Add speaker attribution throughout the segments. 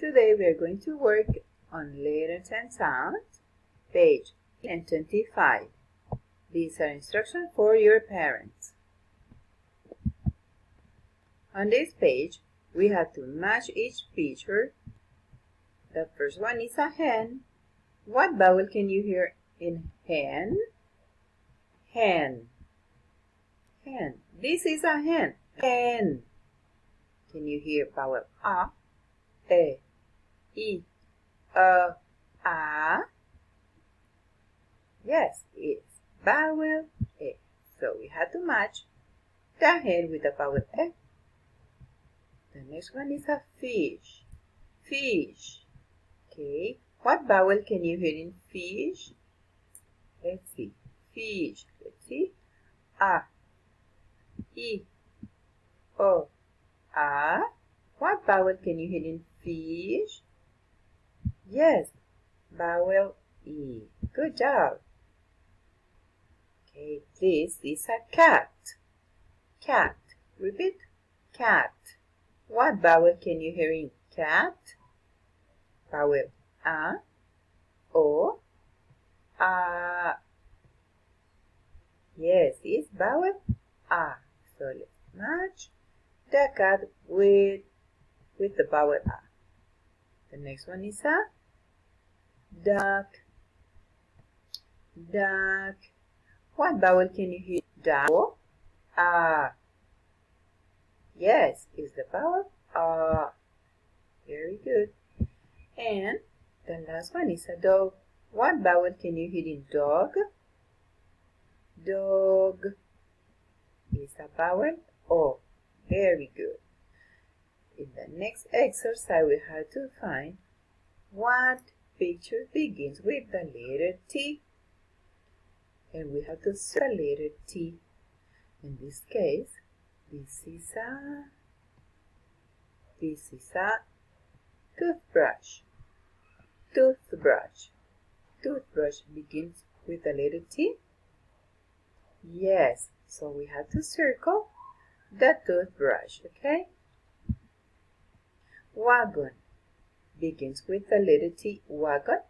Speaker 1: Today we are going to work on letters and sounds, page 25. These are instructions for your parents. On this page, we have to match each picture. The first one is a hen. What vowel can you hear in hen? Hen. Hen. This is a hen. Hen. Can you hear vowel a, e, a? Yes, it's vowel e. So we have to match the hen with the vowel e. The next one is a fish. Fish. Okay. What vowel can you hear in fish? Let's see. Fish. Let's see. A, e, o, a. What vowel can you hear in fish? Yes, vowel E. Good job. Okay, this is a cat. Cat. Repeat. Cat. What vowel can you hear in cat? Vowel A, O, A. Yes, it's vowel A. So let's match the cat with the vowel A. The next one is a duck. Duck. What vowel can you hear? Duck. A. Yes, it's the vowel A. Very good. And the last one is a dog. What vowel can you hear in dog? Dog. Is a vowel O. Very good. In the next exercise, we have to find what picture begins with the letter T. And we have to search the letter T. In this case, this is a toothbrush. Toothbrush. Toothbrush begins with the letter T. Yes, so we have to circle the toothbrush, okay? Wagon begins with the letter T. Wagon.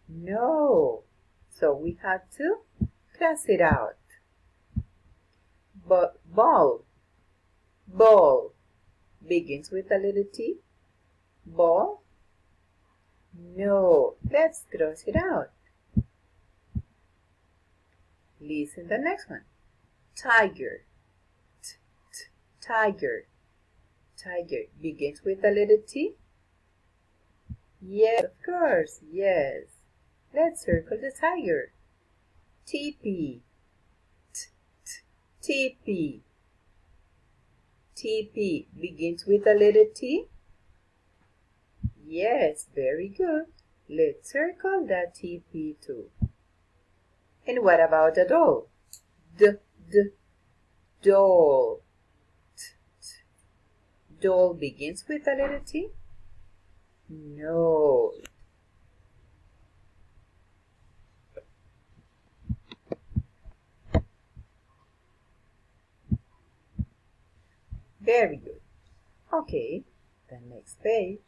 Speaker 1: No. So we have to cross it out. But ball. Ball begins with the letter T. Ball. No. Let's cross it out. Listen to the next one. Tiger. Tiger. Tiger begins with the letter T. Yes, of course, yes. Let's circle the tiger. TP. TP. TP begins with the letter T. Yes, very good. Let's circle the TP too. And what about the doll? Doll. Doll begins with the letter T? No. Very good. Okay, the next page.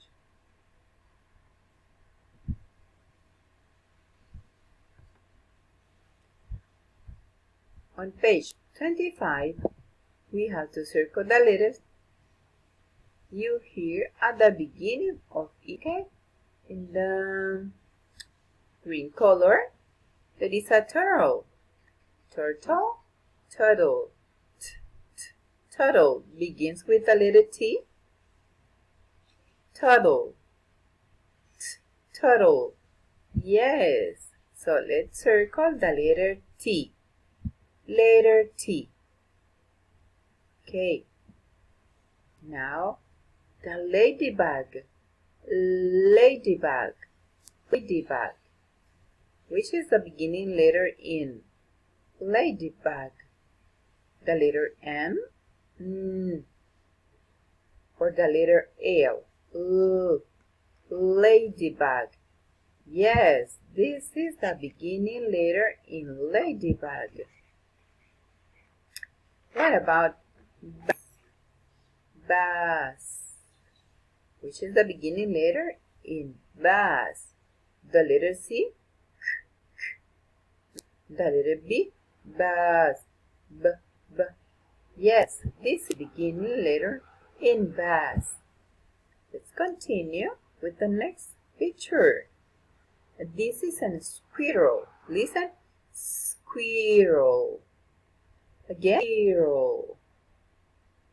Speaker 1: On page 25, we have to circle the letters you hear at the beginning of it. Okay? In the green color, there is a turtle. Turtle, turtle. Turtle begins with the letter T. Turtle. Turtle. Yes. So let's circle the letter T. Letter T. Okay. Now, the ladybug. Ladybug. Ladybug. Which is the beginning letter in? Ladybug. The letter N? N. Or the letter L? L. Ladybug. Yes, this is the beginning letter in ladybug. What about Bus. Which is the beginning letter in bus? The letter C. The letter B. Bus. B, B. Yes, this is the beginning letter in bus. Let's continue with the next picture. This is a squirrel. Listen. Squirrel. Again. Squirrel.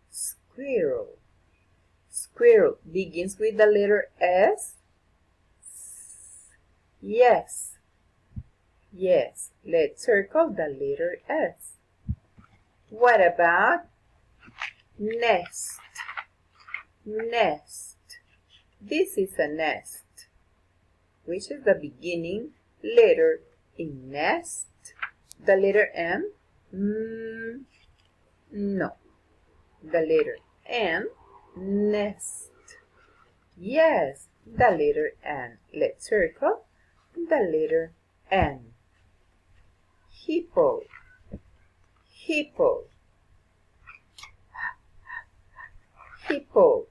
Speaker 1: Squirrel. Squirrel begins with the letter S. Yes. Yes. Let's circle the letter S. What about nest? Nest. This is a nest. Which is the beginning letter in nest? The letter M? No. The letter N? Nest. Yes, the letter N. Let's circle the letter N. Hippo. Hippo. Hippo.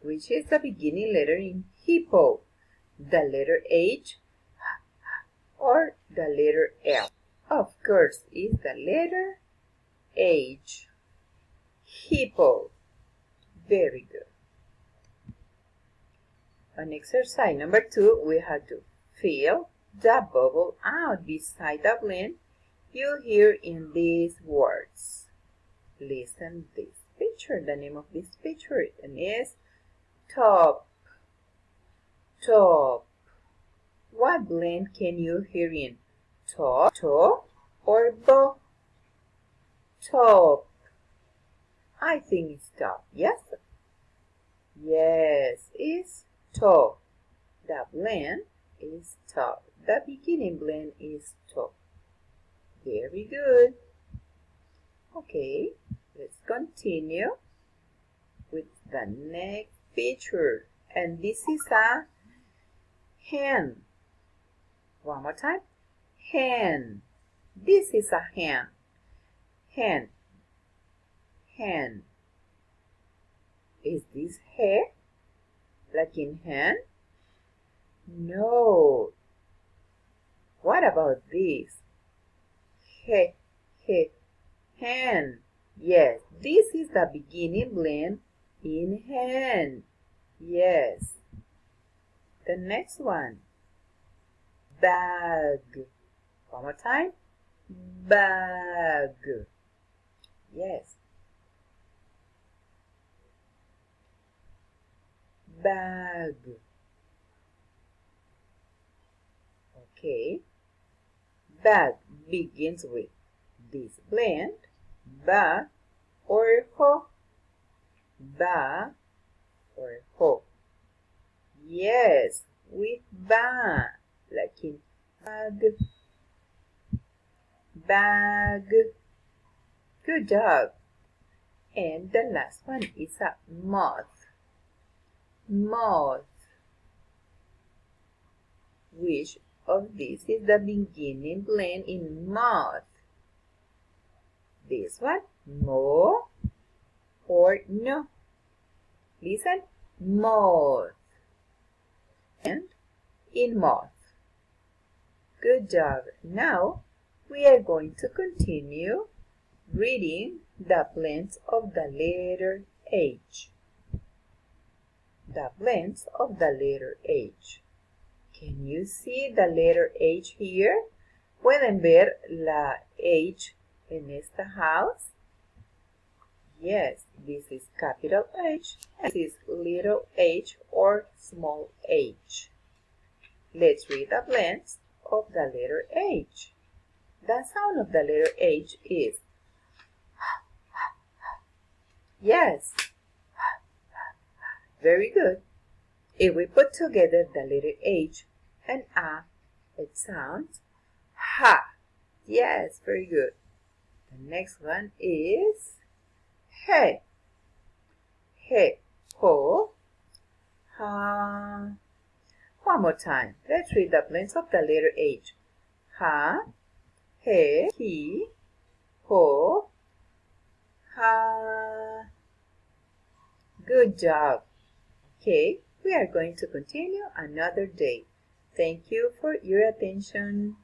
Speaker 1: Which is the beginning letter in hippo? The letter H or the letter L? Of course, it's the letter H. Hippo. Very good. On exercise number 2, we have to fill the bubble out beside the blend you hear in these words. Listen to this picture. The name of this picture is top. Top. What blend can you hear in top, to, or bo? Top. I think it's top. Yes? Yes, it's top. The blend is top. The beginning blend is top. Very good. Okay, let's continue with the next picture. And this is a hen. One more time. Hen. This is a hen. Hen. Hen. Is this hair? Like in hen? No. What about this? He, hen. Yes, this is the beginning blend in hen. Yes. The next one. Bag. One more time. Bag. Yes. Bag. Okay. Bag begins with this blend, ba or ho. Ba or ho. Yes, with ba, like in bag. Bag. Good job. And the last one is a moth. Moth. Which of these is the beginning blend in moth? This one, mo or no? Listen, moth. And in moth. Good job. Now we are going to continue reading the blends of the letter H. The blends of the letter H. Can you see the letter H here? ¿Pueden ver la H en esta house? Yes, this is capital H and this is little h or small h. Let's read the blends of the letter H. The sound of the letter H is yes. Very good. If we put together the letter H and A, it sounds ha. Yes, very good. The next one is he. He, ho, ha. One more time. Let's read the blends of the letter H. Ha, he, ho, ha. Good job. Okay, we are going to continue another day. Thank you for your attention.